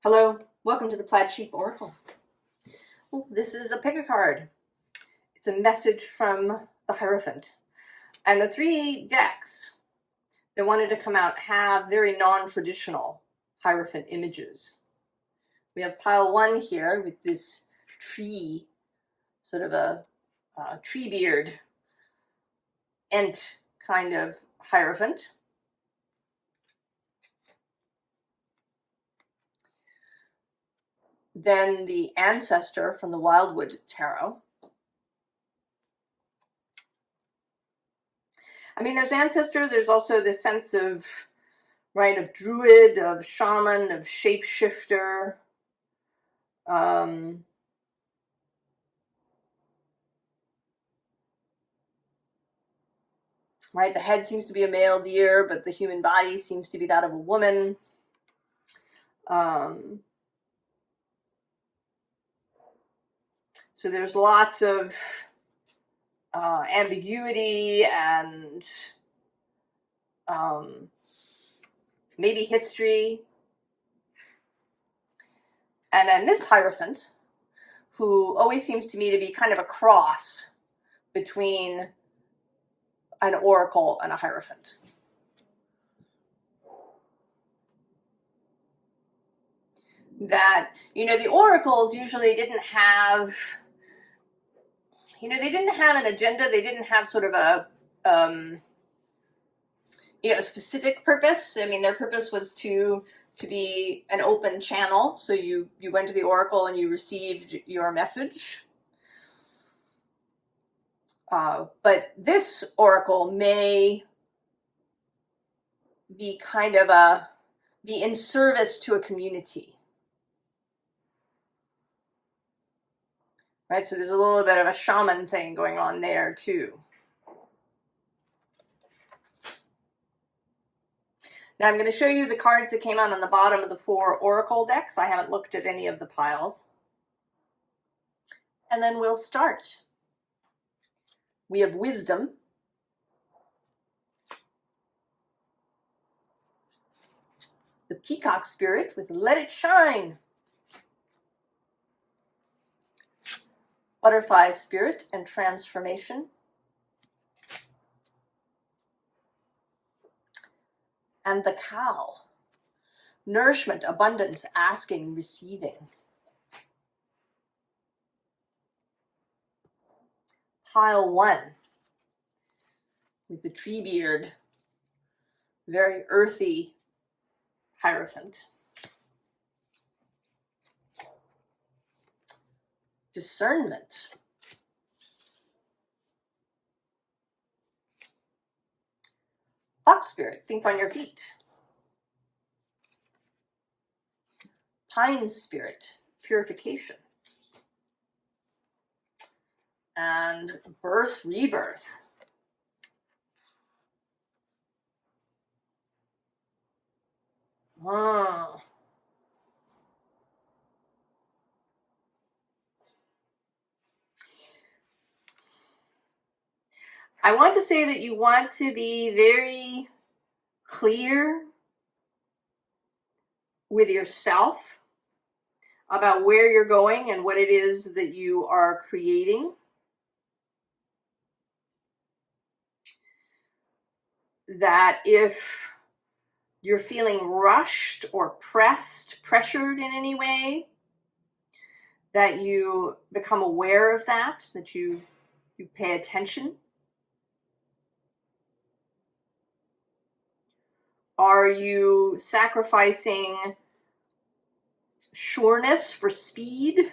Hello, welcome to the Plaid Sheep Oracle. Well, this is a pick a card. It's a message from the Hierophant. And the three decks that wanted to come out have very non-traditional Hierophant images. We have pile one here with this tree, sort of a tree beard, Ent kind of Hierophant. Then the Ancestor from the Wildwood Tarot. I mean, there's Ancestor, there's also this sense of, right, of druid, of shaman, of shapeshifter. Right, the head seems to be a male deer, but the human body seems to be that of a woman. So there's lots of ambiguity and maybe history. And then this Hierophant, who always seems to me to be kind of a cross between an oracle and a Hierophant. That, you know, the oracles usually didn't have, you know, they didn't have an agenda. They didn't have sort of a, you know, a specific purpose. I mean, their purpose was to be an open channel. So you went to the oracle and you received your message. But this oracle may be kind of be in service to a community. Right, so there's a little bit of a shaman thing going on there too. Now I'm going to show you the cards that came out on the bottom of the 4 oracle decks. I haven't looked at any of the piles. And then we'll start. We have Wisdom. The Peacock Spirit with Let It Shine. Butterfly Spirit and Transformation. And the Cow. Nourishment, abundance, asking, receiving. Pile 1 with the tree beard, very earthy Hierophant. Discernment. Fox Spirit, think on your feet. Pine Spirit, purification. And Birth, Rebirth. I want to say that you want to be very clear with yourself about where you're going and what it is that you are creating. That if you're feeling rushed or pressured in any way, that you become aware of that you pay attention. Are you sacrificing sureness for speed?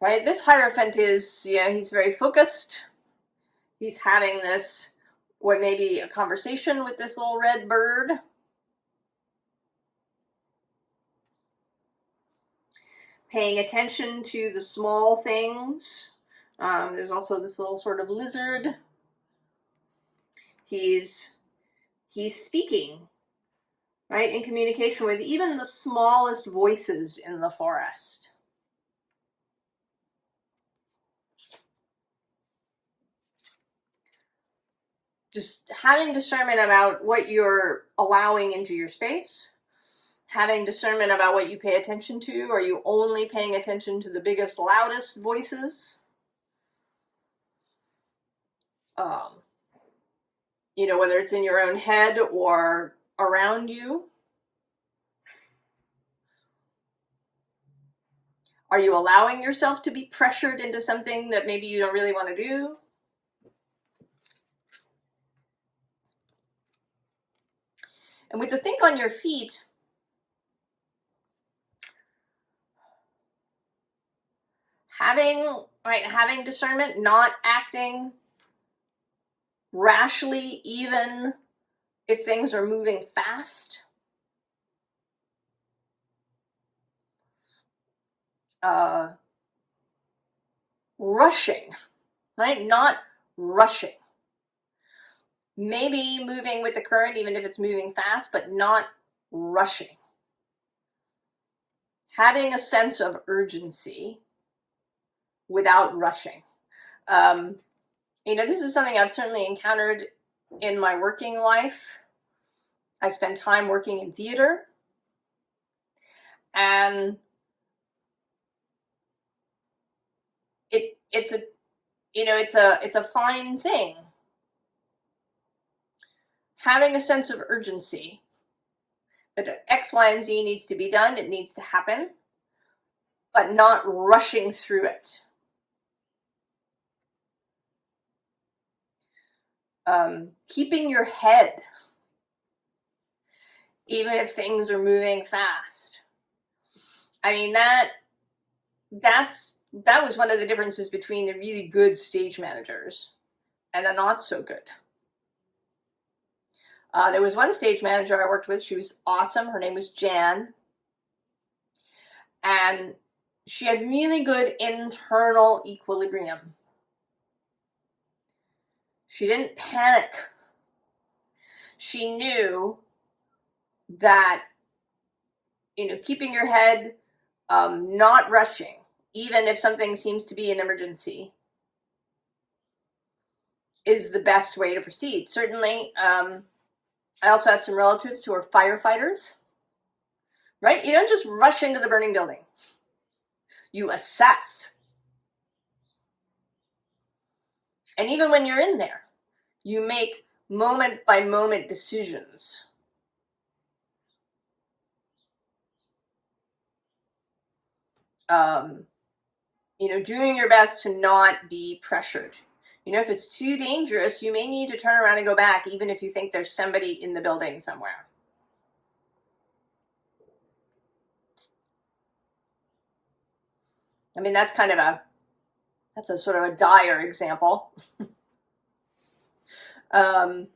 Right, this Hierophant is, you know, he's very focused. He's having this, what may be a conversation with this little red bird. Paying attention to the small things. There's also this little sort of lizard. He's speaking, right, in communication with even the smallest voices in the forest. just having discernment about what you're allowing into your space, having discernment about what you pay attention to. Are you only paying attention to the biggest, loudest voices? You know, whether it's in your own head or around you. Are you allowing yourself to be pressured into something that maybe you don't really want to do? And with the think on your feet, having discernment, not acting rashly, even if things are moving fast. Rushing, right? Not rushing. Maybe moving with the current, even if it's moving fast, but not rushing. Having a sense of urgency without rushing. You know, this is something I've certainly encountered in my working life. I spend time working in theater, and it's a fine thing. Having a sense of urgency that X, Y, and Z needs to be done, it needs to happen, but not rushing through it. Keeping your head, even if things are moving fast. I mean, that was one of the differences between the really good stage managers and the not so good. There was one stage manager I worked with. She was awesome. Her name was Jan. And she had really good internal equilibrium. She didn't panic. She knew that, you know, keeping your head, not rushing, even if something seems to be an emergency, is the best way to proceed. Certainly, I also have some relatives who are firefighters, right? You don't just rush into the burning building. You assess. And even when you're in there, you make moment by moment decisions. You know, doing your best to not be pressured. You know, if it's too dangerous, you may need to turn around and go back, even if you think there's somebody in the building somewhere. I mean, that's a sort of a dire example. But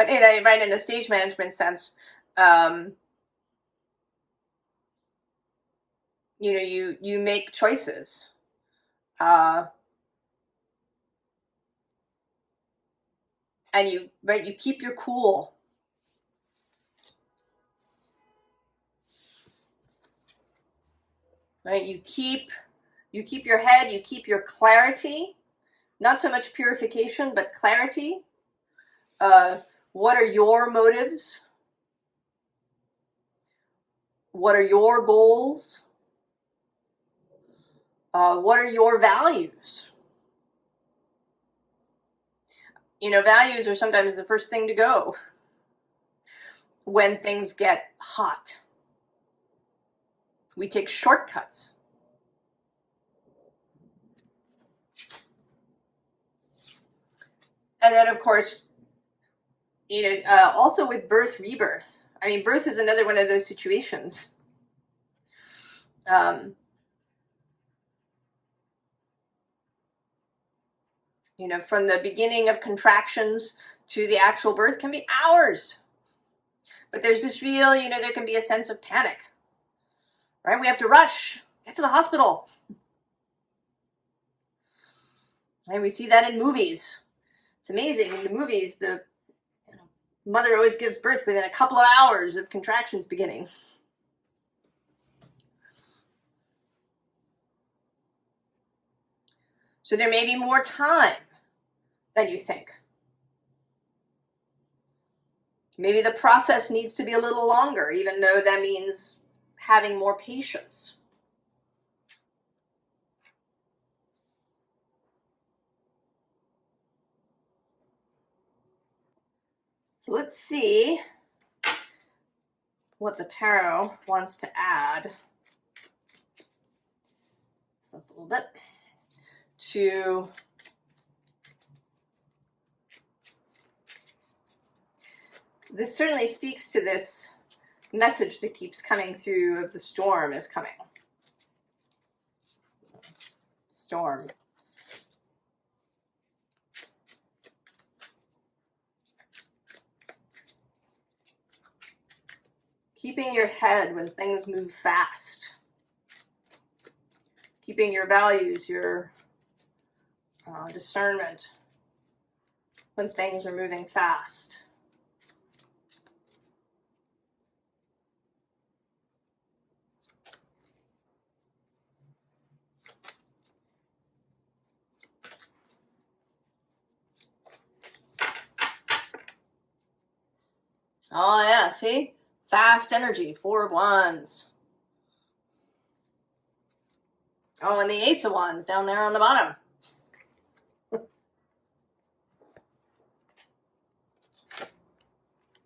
in a stage management sense, you know, you make choices. And you keep your cool. Right? You keep your head, you keep your clarity, not so much purification, but clarity. What are your motives? What are your goals? What are your values? You know, values are sometimes the first thing to go when things get hot. We take shortcuts. And then, of course, you know, also with birth, rebirth. I mean, birth is another one of those situations. You know, from the beginning of contractions to the actual birth can be hours. But there's this real, you know, there can be a sense of panic. Right? We have to rush, get to the hospital. And we see that in movies. It's amazing. In the movies, the mother always gives birth within a couple of hours of contractions beginning. So there may be more time than you think. Maybe the process needs to be a little longer, even though that means having more patience. So let's see what the tarot wants to add. This up a little bit to this. Certainly speaks to this message that keeps coming through of the storm is coming. Storm. Keeping your head when things move fast. Keeping your values, your discernment when things are moving fast. Oh yeah, see? Fast energy, 4 of Wands. Oh, and the Ace of Wands down there on the bottom.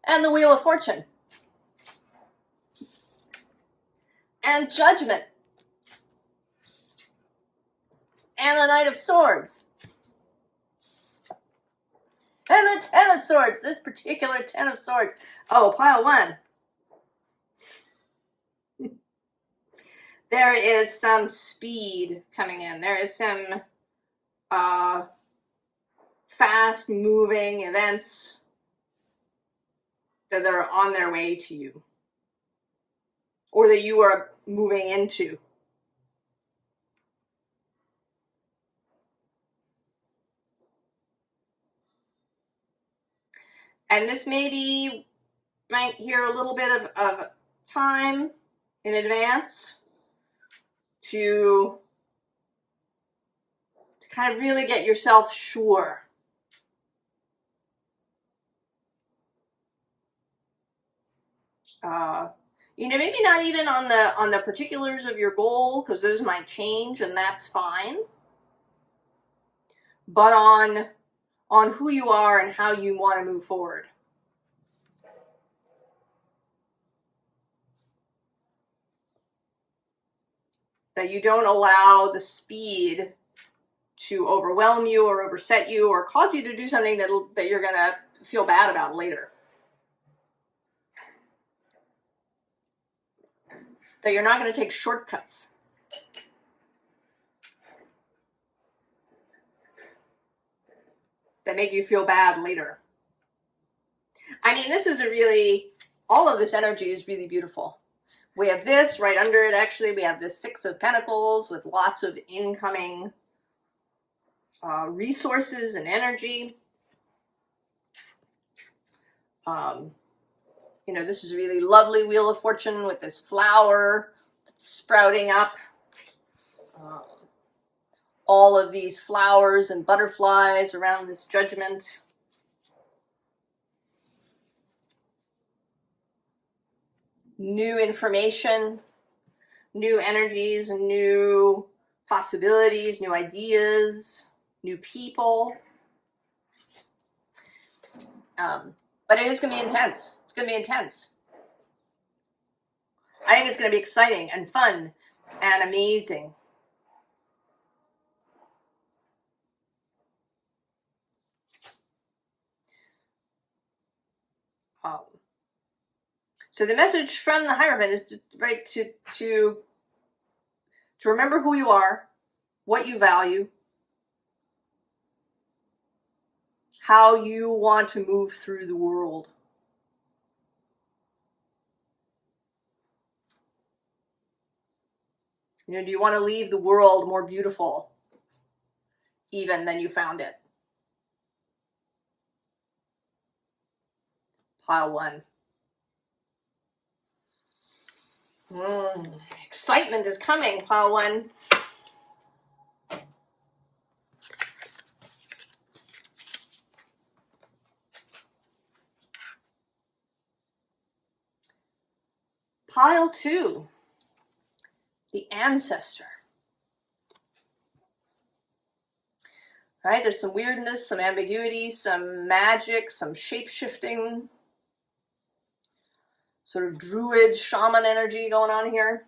And the Wheel of Fortune. And Judgment. And the Knight of Swords. And the Ten of Swords. This particular Ten of Swords. Oh, pile 1. There is some speed coming in. There is some fast moving events that are on their way to you, or that you are moving into. And this maybe might hear a little bit of time in advance to kind of really get yourself sure. You know, maybe not even on the particulars of your goal, because those might change, and that's fine. But on who you are and how you want to move forward. That you don't allow the speed to overwhelm you or overset you or cause you to do something that you're going to feel bad about later. That you're not going to take shortcuts. That make you feel bad later. I mean, this is all of this energy is really beautiful. We have this right under it, actually. We have this 6 of Pentacles with lots of incoming resources and energy. You know, this is a really lovely Wheel of Fortune with this flower that's sprouting up. All of these flowers and butterflies around this Judgment. New information, new energies, new possibilities, new ideas, new people. But it is going to be intense. It's going to be intense. I think it's going to be exciting and fun and amazing. So the message from the Hierophant is to remember who you are, what you value, how you want to move through the world. You know, do you want to leave the world more beautiful even than you found it? Pile 1. Excitement is coming, pile 1. Pile 2, the Ancestor. Right, there's some weirdness, some ambiguity, some magic, some shape-shifting, sort of druid, shaman energy going on here.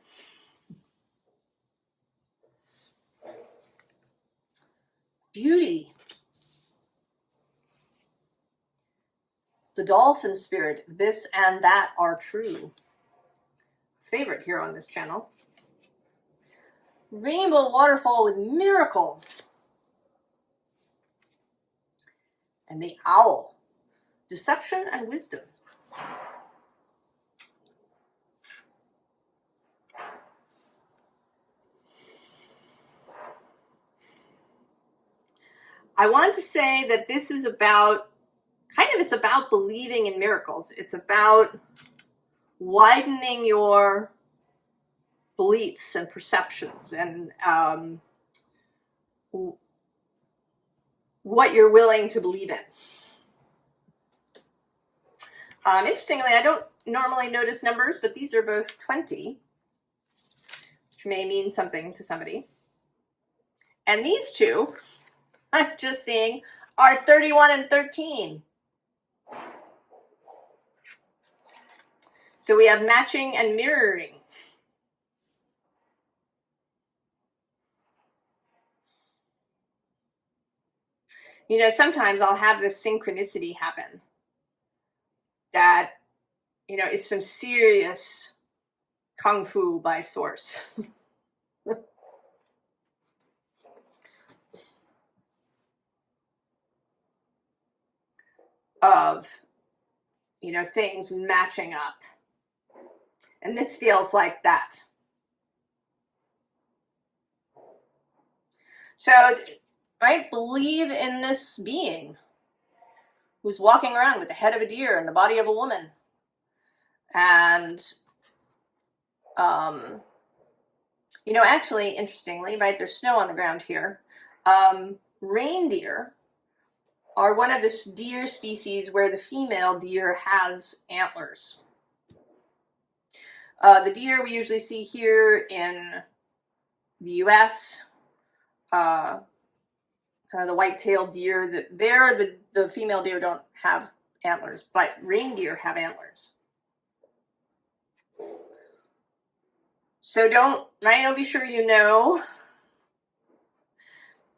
Beauty. The dolphin spirit, this and that are true. Favorite here on this channel. Rainbow waterfall with miracles. And the owl, deception and wisdom. I want to say that this is about, it's about believing in miracles. It's about widening your beliefs and perceptions and what you're willing to believe in. Interestingly, I don't normally notice numbers, but these are both 20, which may mean something to somebody. And these two, I'm just seeing, are 31 and 13. So we have matching and mirroring. You know, sometimes I'll have this synchronicity happen that, you know, is some serious kung fu by source. Of, you know, things matching up. And this feels like that. So, right, believe in this being who's walking around with the head of a deer and the body of a woman. And, you know, actually, interestingly, right, there's snow on the ground here. Reindeer are one of the deer species where the female deer has antlers. The deer we usually see here in the US, kind of the white-tailed deer, the female deer don't have antlers, but reindeer have antlers. So don't be sure you know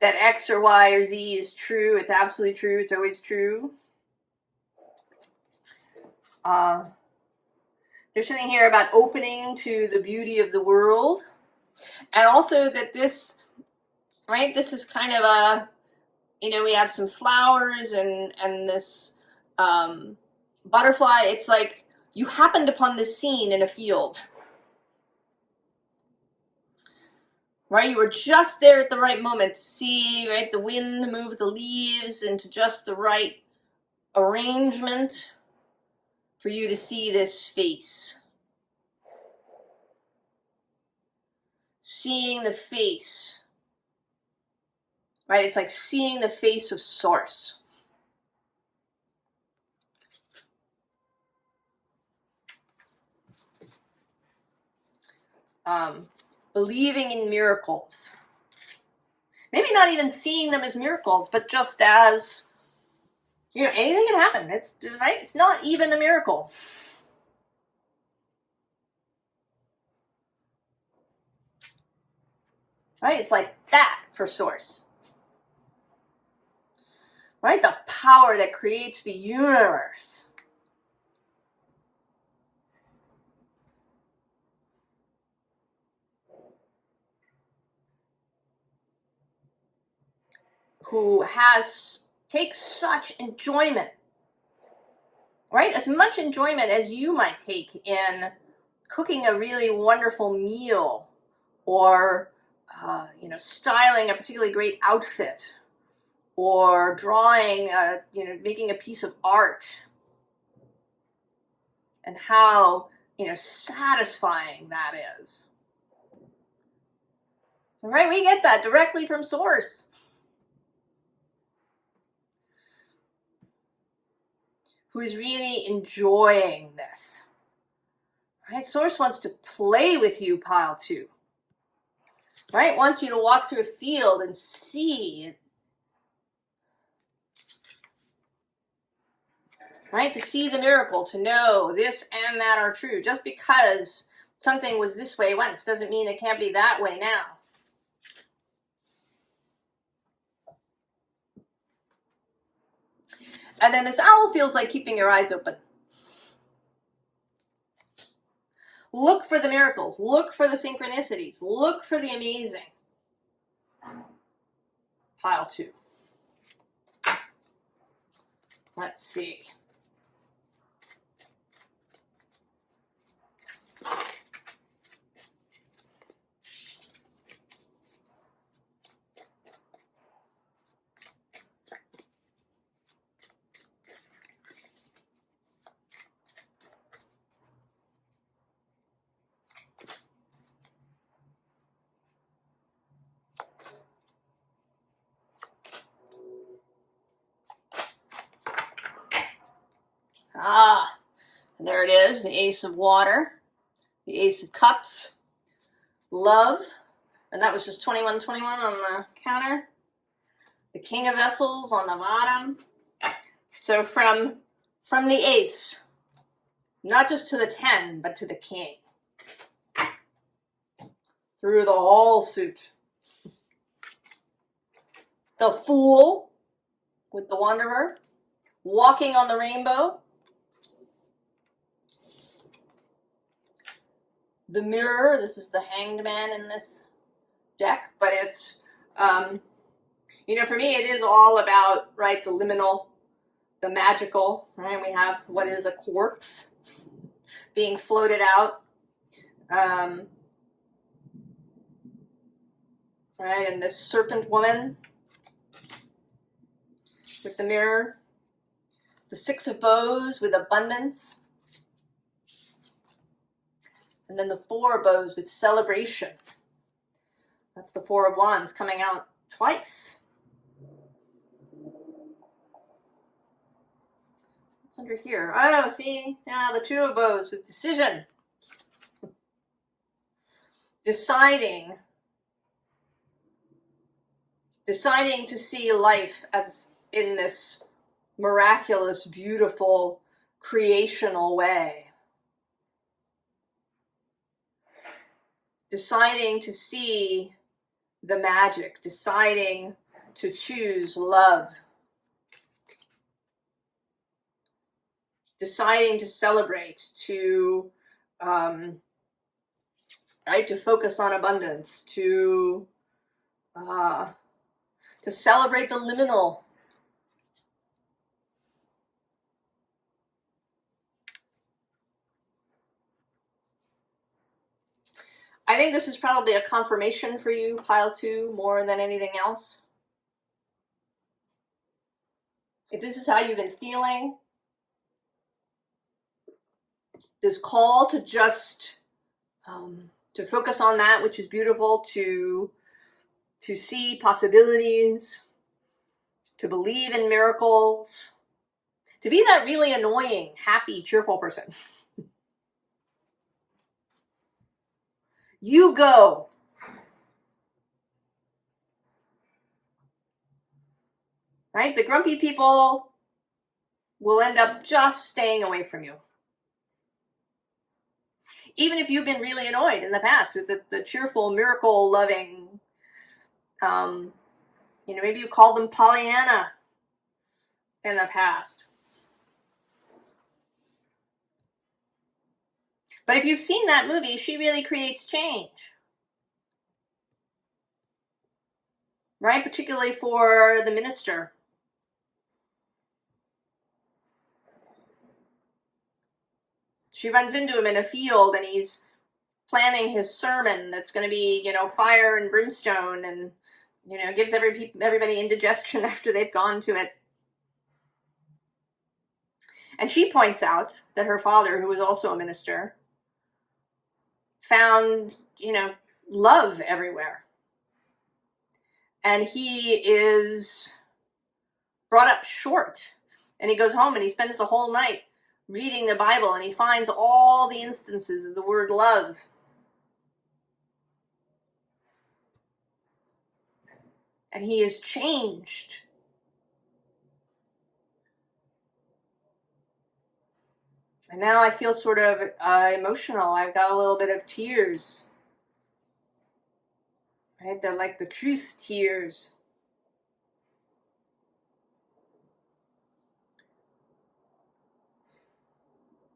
that X or Y or Z is true. It's absolutely true. It's always true. There's something here about opening to the beauty of the world. And also that this, right, this is kind of a, you know, we have some flowers and this butterfly. It's like you happened upon this scene in a field. Right, you were just there at the right moment to see, right, the wind move the leaves into just the right arrangement for you to see this face. Seeing the face. Right, it's like seeing the face of Source. Believing in miracles. Maybe not even seeing them as miracles, but just as, you know, anything can happen. It's right. It's not even a miracle. Right? It's like that for Source. Right? The power that creates the universe. Who takes such enjoyment, right? As much enjoyment as you might take in cooking a really wonderful meal, or you know, styling a particularly great outfit, or drawing, you know, making a piece of art, and how, you know, satisfying that is. Right? We get that directly from Source. Who's really enjoying this. Right? Source wants to play with you, pile 2. Right? Wants you to walk through a field and see. Right? To see the miracle, to know this and that are true. Just because something was this way once doesn't mean it can't be that way now. And then this owl feels like keeping your eyes open. Look for the miracles. Look for the synchronicities. Look for the amazing. Pile 2. Let's see. Ah, there it is, the Ace of Water, the Ace of Cups, Love, and that was just 2121 on the counter, the King of Vessels on the bottom. So from the Ace, not just to the 10, but to the King, through the whole suit. The Fool with the Wanderer, walking on the rainbow, the Mirror. This is the Hanged Man in this deck, but it's, you know, for me, it is all about, right, the liminal, the magical, right? We have what is a corpse being floated out, right? And this serpent woman with the Mirror, the Six of Bows with abundance, and then the Four of Bows with celebration. That's the Four of Wands coming out twice. What's under here? Oh, see? Yeah, the Two of Bows with decision. Deciding to see life as in this miraculous, beautiful, creational way. Deciding to see the magic, deciding to choose love, deciding to celebrate, to right, to focus on abundance, to celebrate the liminal. I think this is probably a confirmation for you, pile 2, more than anything else. If this is how you've been feeling, this call to just to focus on that which is beautiful, to see possibilities, to believe in miracles, to be that really annoying, happy, cheerful person. You go. Right? The grumpy people will end up just staying away from you. Even if you've been really annoyed in the past with the cheerful, miracle-loving, you know, maybe you called them Pollyanna in the past. But if you've seen that movie, she really creates change. Right? Particularly for the minister. She runs into him in a field and he's planning his sermon that's going to be, you know, fire and brimstone, and, you know, gives everybody indigestion after they've gone to it. And she points out that her father, who was also a minister, found, you know, love everywhere. And he is brought up short. And he goes home and he spends the whole night reading the Bible and he finds all the instances of the word love. And he is changed. And now I feel sort of emotional. I've got a little bit of tears. Right? They're like the truth tears.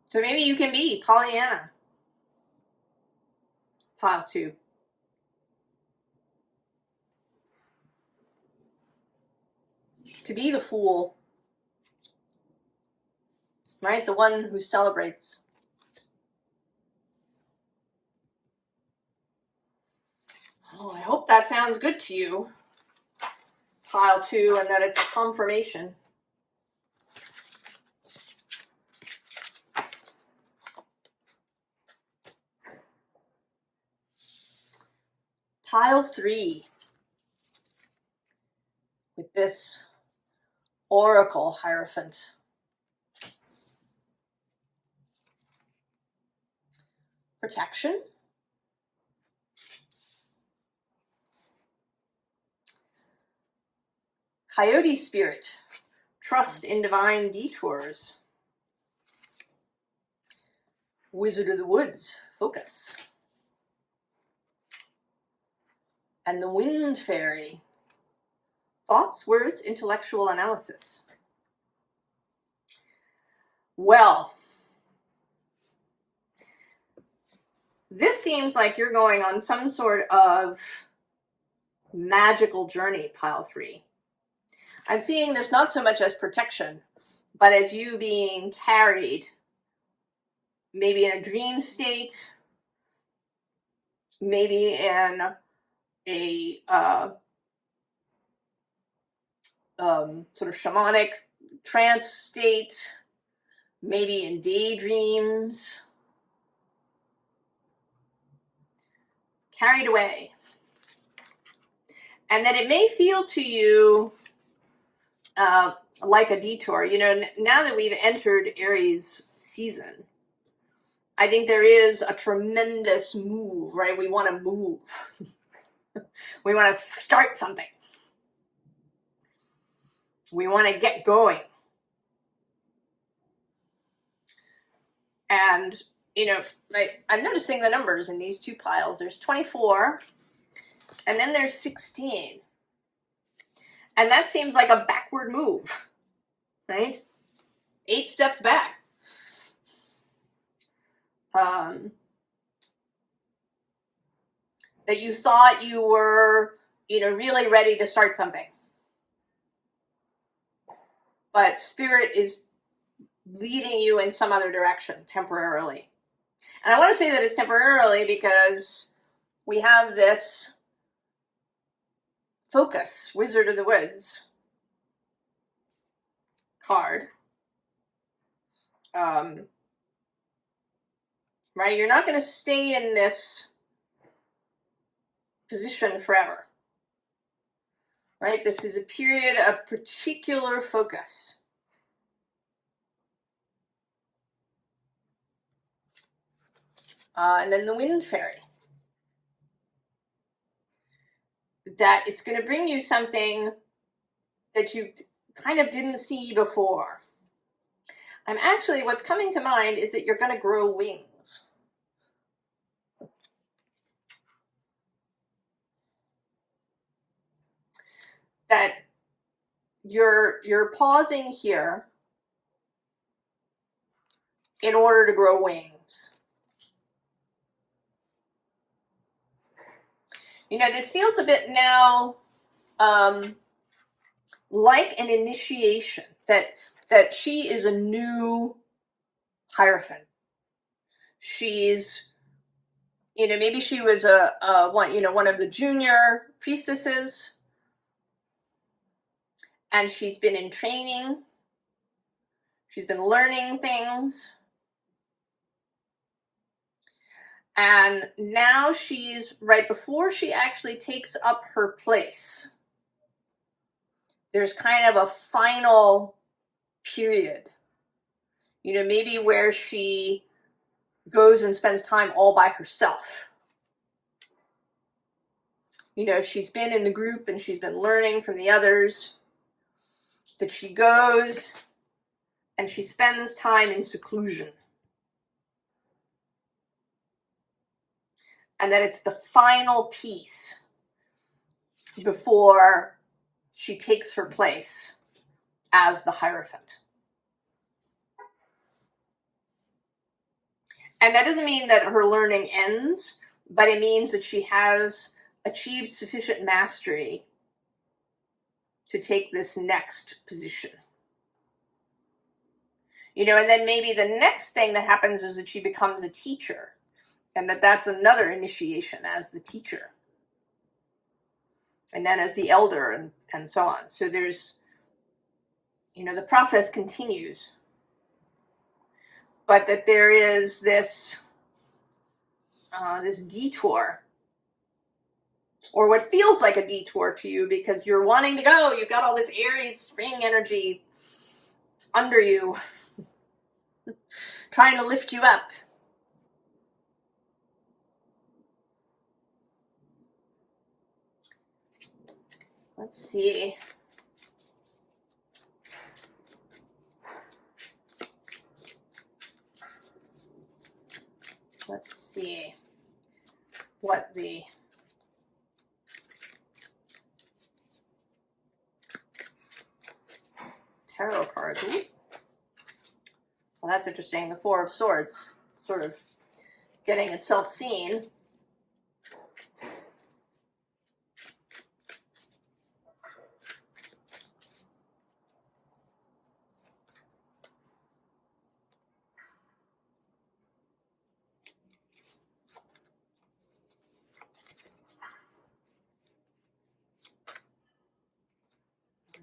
So maybe you can be Pollyanna. Pile 2. To be the fool. Right? The one who celebrates. Oh, I hope that sounds good to you. Pile 2, and that it's a confirmation. Pile 3. With this Oracle Hierophant. Protection. Coyote Spirit. Trust in divine detours. Wizard of the Woods. Focus. And the Wind Fairy. Thoughts, words, intellectual analysis. Well, this seems like you're going on some sort of magical journey, Pile 3. I'm seeing this not so much as protection, but as you being carried, maybe in a dream state, maybe in a sort of shamanic trance state, maybe in daydreams, carried away. And that it may feel to you like a detour. You know, now that we've entered Aries season, I think there is a tremendous move, right? We want to move. We want to start something. We want to get going. And, you know, I'm noticing the numbers in these two piles. There's 24, and then there's 16. And that seems like a backward move, right? 8 steps back. That you thought you were, you know, really ready to start something. But Spirit is leading you in some other direction temporarily. And I want to say that it's temporarily because we have this Focus, Wizard of the Woods card. Right? You're not going to stay in this position forever. Right? This is a period of particular focus. And then the Wind Fairy. That it's going to bring you something that you kind of didn't see before. What's coming to mind is that you're going to grow wings. That you're pausing here in order to grow wings. You know, this feels a bit now like an initiation, that she is a new Hierophant. She's, you know, maybe she was one of the junior priestesses, and she's been in training. She's been learning things. And now she's right before she actually takes up her place. There's kind of a final period You know, maybe where she goes and spends time all by herself. You know, she's been in the group and she's been learning from the others, that she goes and she spends time in seclusion. And that it's the final piece before she takes her place as the Hierophant. And that doesn't mean that her learning ends, but it means that she has achieved sufficient mastery to take this next position. You know, and then maybe the next thing that happens is that she becomes a teacher, and that's another initiation as the teacher, and then as the elder, and so on. So there's, you know, the process continues, but that there is this this detour, or what feels like a detour to you, because you're wanting to go. You've got all this Aries spring energy under you, trying to lift you up. Let's see. Let's see what the tarot cards. Ooh. Well, that's interesting. The Four of Swords, sort of getting itself seen.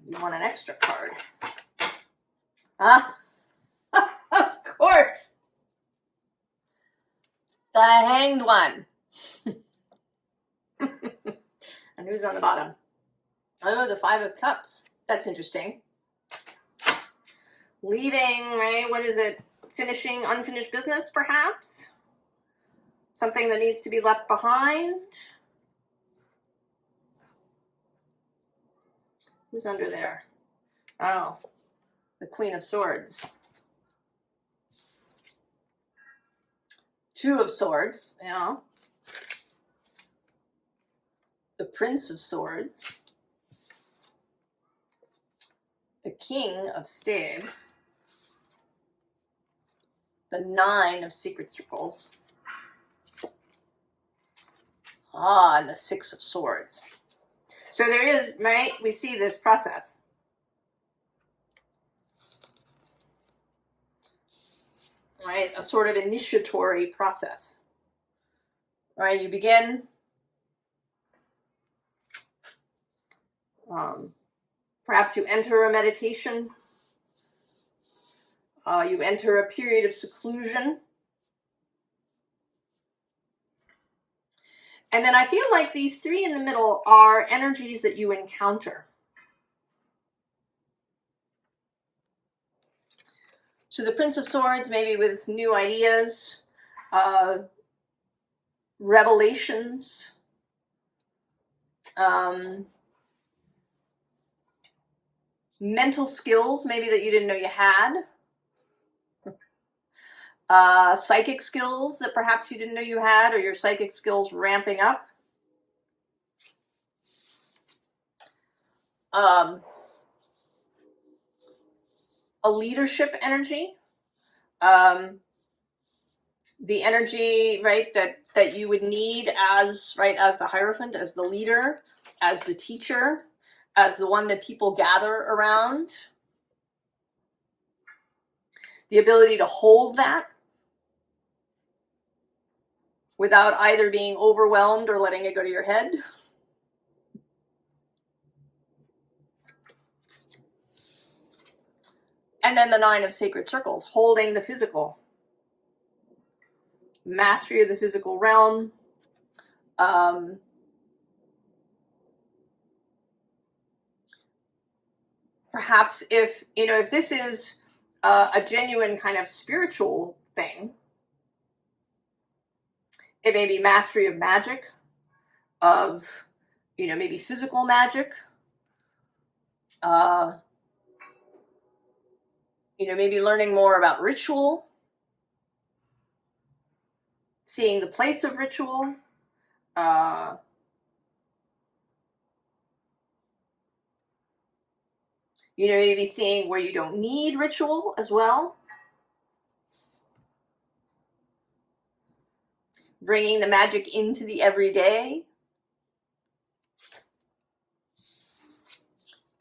You want an extra card? Ah, of course. The Hanged One. And who's on the bottom? Oh, the Five of Cups. That's interesting. Leaving, right? What is it? Finishing unfinished business, perhaps? Something that needs to be left behind? Who's under there? Oh, the Queen of Swords. Two of Swords, yeah. The Prince of Swords. The King of Staves. The Nine of Secret Circles. Ah, and the Six of Swords. So there is, right, we see this process. Right, a sort of initiatory process. Right, you begin. Perhaps you enter a meditation. You enter a period of seclusion. And then I feel like these three in the middle are energies that you encounter. So the Prince of Swords, maybe with new ideas, revelations, mental skills, maybe that you didn't know you had, psychic skills that perhaps you didn't know you had, or your psychic skills ramping up. A leadership energy, the energy, right, that you would need as, right, as the Hierophant, as the leader, as the teacher, as the one that people gather around. The ability to hold that without either being overwhelmed or letting it go to your head. And then the Nine of Sacred Circles, holding the physical. Mastery of the physical realm. Perhaps if, you know, if this is a genuine kind of spiritual thing. It may be mastery of magic, of, you know, maybe physical magic. You know, maybe learning more about ritual, seeing the place of ritual. You know, maybe seeing where you don't need ritual as well. Bringing the magic into the everyday.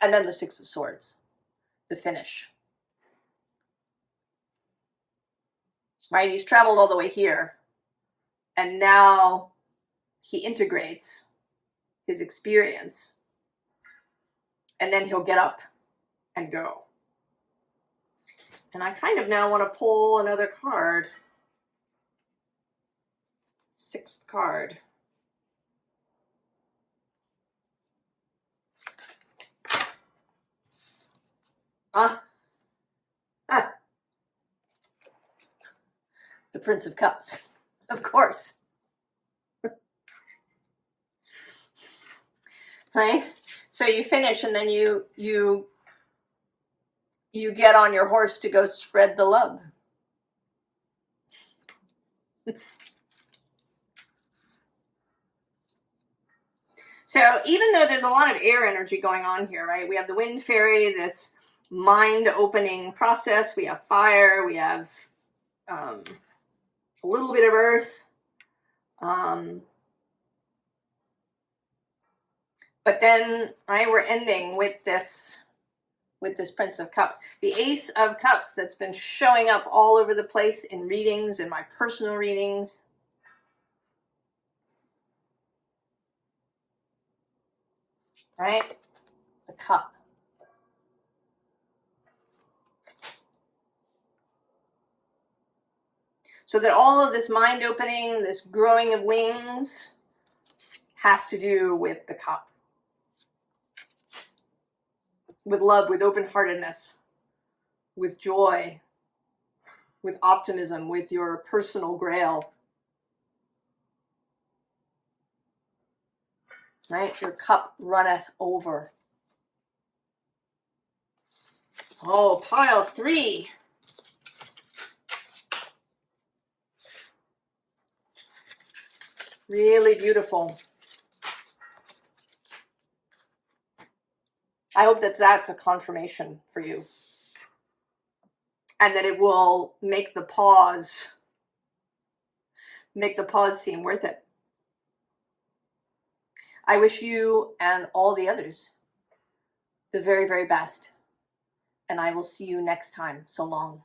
And then the Six of Swords, the finish. Right? He's traveled all the way here. And now he integrates his experience. And then he'll get up and go. And I kind of now want to pull another card. Sixth card. The Prince of Cups, of course. Right? So you finish and then you get on your horse to go spread the love. So even though there's a lot of air energy going on here, right? We have the wind fairy, this mind-opening process. We have fire. We have a little bit of earth. But then, right, we're ending with this Prince of Cups. The Ace of Cups that's been showing up all over the place in readings, in my personal readings. Right? The cup. So that all of this mind opening, this growing of wings, has to do with the cup. With love, with open-heartedness, with joy, with optimism, with your personal grail. Right? Your cup runneth over. Oh, pile 3. Really beautiful. I hope that that's a confirmation for you. And that it will make the pause seem worth it. I wish you and all the others the very, very best. And I will see you next time. So long.